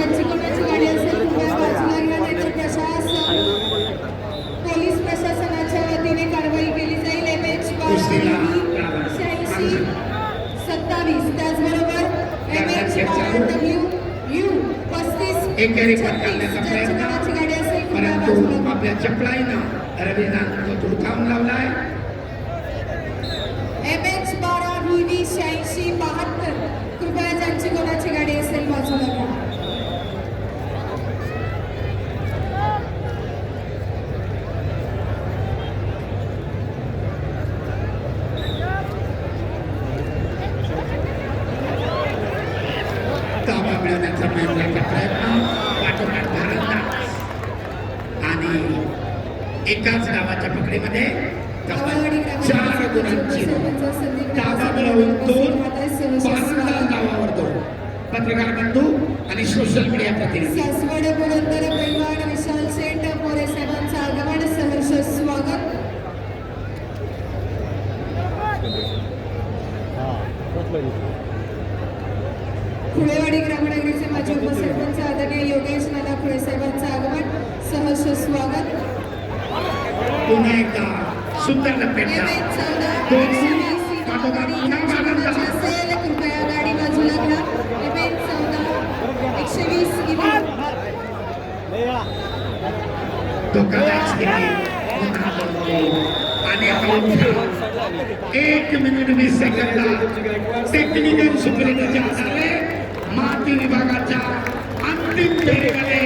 ज्यांची कोणाची गाडी असेल कृपया बाजूला घ्या, नाहीतर प्रशासन पोलीस प्रशासनाच्या वतीने कारवाई केली जाईल. MH 86 27 त्याचबरोबर MH WU 35 एकेरी पकडण्याचा ज्यांची कोणाची गाडी असेल कृपया परंतु बाजूला घ्या. आपल्या चपलाईनं रवीना तुडकावून लावलाय. MH 12 VV 86 72 कृपया ज्यांची कोणाची गाडी असेल बाजूला घ्या. ताबा मिळवण्याचा प्रयत्न पाठोपाठ भारतनाथ आणि एकाच गावाच्या पकडीमध्ये तब्बल 4 गुणांची ताबा मिळवून 2 भारतनाथ गावावर 2 पत्रकार बंधू आणि सोशल मीडिया प्रतिनिधी सासवड पुरंदर पैलवान विशाल सेठ मोरे साहेबांचं आगमन सहर्ष स्वागत. खुळेवाडी ग्रामनगरीचे माजी उपसरपंच आदरणीय योगेश नाना खुळे साहेबांचं आगमन सहर्ष स्वागत. पुन्हा एकदा सुंदर लपेटा MH 14 दोन्ही पाठोपाठ पुन्हा भारतनाथ असेल कृपया गाडी बाजूला घ्या. MH 14 120 धोकादायक स्थिती पुन्हा बनतो आणि अवघ्या 1 मिनिट 20 सेकंदात टेक्निकल सुपरिटेंडेंट आधारे माती विभागाच्या अंतिम फेरीमध्ये